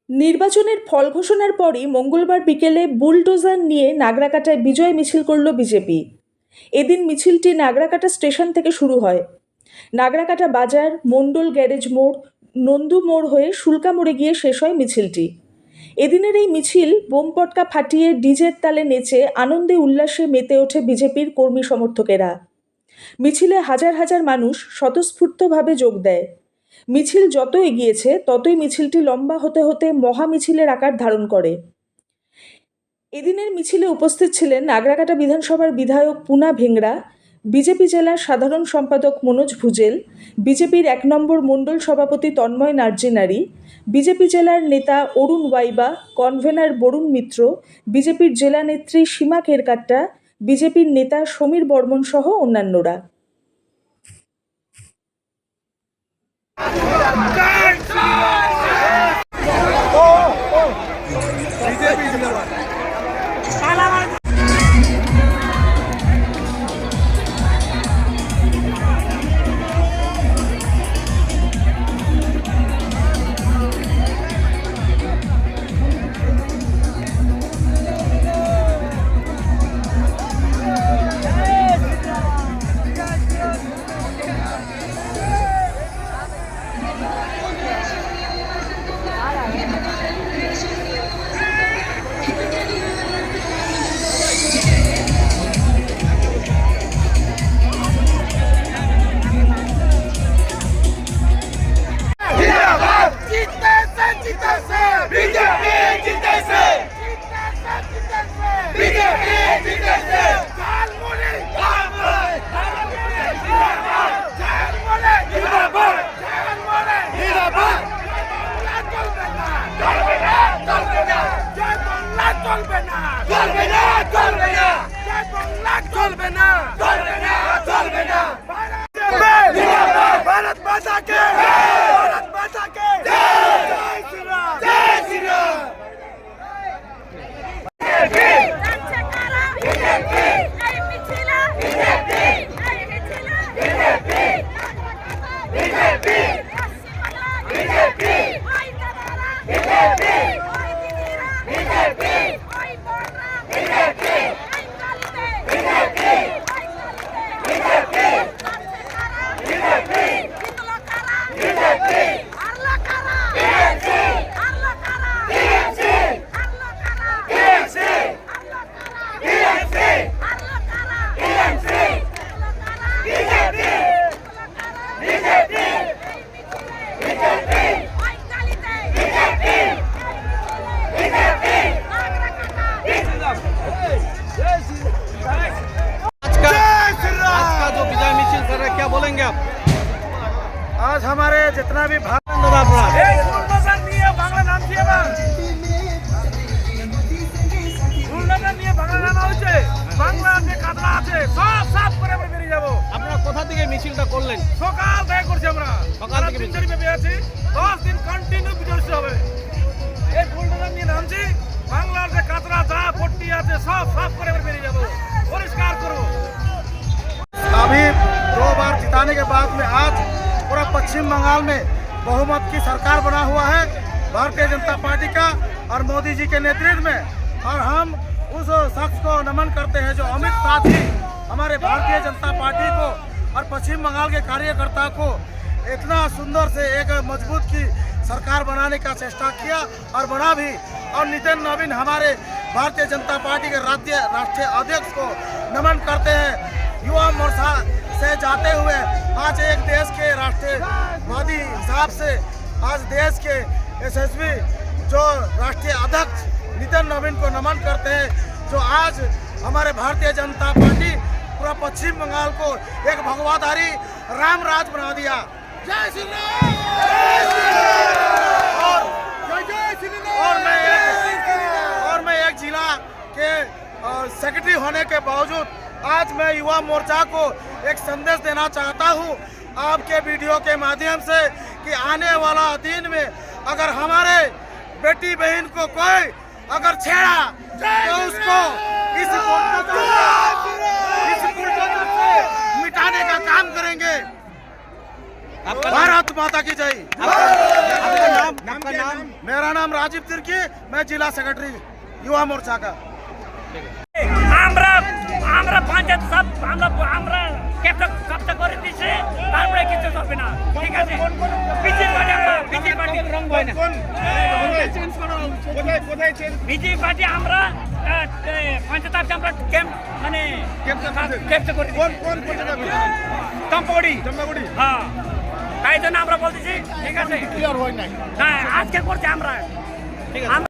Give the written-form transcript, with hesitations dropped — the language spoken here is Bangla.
নির্বাচনের ফল ঘোষণার পরই মঙ্গলবার বিকেলে বুলডোজার নিয়ে নাগরাকাটায় বিজয় মিছিল করল বিজেপি। এদিন মিছিলটি নাগরাকাটা স্টেশন থেকে শুরু হয়। নাগরাকাটা বাজার, মণ্ডল গ্যারেজ মোড়, নন্দু মোড় হয়ে শুল্কা মোড়ে গিয়ে শেষ হয় মিছিলটি। এদিনের এই মিছিল বোম পটকা ফাটিয়ে ডিজের তালে নেচে আনন্দে উল্লাসে মেতে ওঠে বিজেপির কর্মী সমর্থকেরা। মিছিলে হাজার হাজার মানুষ স্বতঃস্ফূর্তভাবে যোগ দেয়। মিছিল যত এগিয়েছে ততই মিছিলটি লম্বা হতে হতে মহা মিছিলের আকার ধারণ করে। এদিনের মিছিলে উপস্থিত ছিলেন নাগরাকাটা বিধানসভার বিধায়ক পুনা ভেংরা, বিজেপি জেলার সাধারণ সম্পাদক মনোজ ভুজেল, বিজেপির ১ নম্বর মণ্ডল সভাপতি তন্ময় নার্জিনারি, বিজেপি জেলার নেতা অরুণ ওয়াইবা, কনভেনার বরুণ মিত্র, বিজেপির জেলা নেত্রী সীমা কেরকাট্টা, বিজেপির নেতা সমীর বর্মন সহ অন্যান্যরা। भारत माता के भारत माता के जय श्री राम जय श्री राम। क्या बोलेंगे आप? आज हमारे जितना भी আপনারা কোথা থেকে মিছিলটা করলেন? সকাল থেকে করছি আমরা। সকাল থেকে তিন দিন আছি, 10 দিন কন্টিনিউ বিজয় হবে। এই বুলডোজার নিয়ে নামছি, বাংলার যে কাঁচরা যা পট্টি আছে সব সাফ করে বেরিয়ে যাবো, পরিষ্কার করবো। अभी 2 बार जिताने के बाद में आज पूरा पश्चिम बंगाल में बहुमत की सरकार बना हुआ है भारतीय जनता पार्टी का और मोदी जी के नेतृत्व में। और हम उस शख्स को नमन करते हैं जो अमित शाह जी हमारे भारतीय जनता पार्टी को और पश्चिम बंगाल के कार्यकर्ता को इतना सुंदर से एक मजबूत की सरकार बनाने का चेष्टा किया और बना भी। और नितिन नवीन हमारे भारतीय जनता पार्टी के राष्ट्रीय अध्यक्ष को नमन करते हैं। युवा मोर्चा से जाते हुए आज एक देश के राष्ट्रवादी हिसाब से आज देश के यशस्वी जो राष्ट्रीय अध्यक्ष नितिन नवीन को नमन करते हैं, जो आज हमारे भारतीय जनता पार्टी पूरा पश्चिम बंगाल को एक भगवाधारी राम राज बना दिया। जय श्री राम। और मैं एक जिला के सेक्रेटरी होने के बावजूद आज मैं युवा मोर्चा को एक संदेश देना चाहता हूं आपके वीडियो के माध्यम से कि आने वाला दिन में अगर हमारे बेटी बहन को कोई अगर छेड़ा तो उसको इस बुलडोजर से मिटाने का काम करेंगे। भारत माता की जय। आपका नाम? आपका नाम? मेरा नाम राजीव तिर्की, मैं जिला सेक्रेटरी युवा मोर्चा का। আমরা আমরা পঞ্চায়েত সব আমরা কবজা করে দিছে, তারপরে কিছু হবে না, ঠিক আছে? বিজেপি পার্টি রং হয় না, বিজেপি পার্টি আমরা পঞ্চায়েত অফিসে আমরা ক্যাম্প মানে ক্যাম্পটা করে চম্পাগুড়ি, হ্যাঁ, তাই জন্য আমরা বলতেছি, ঠিক আছে? হ্যাঁ, আজকে করছি আমরা। ঠিক আছে।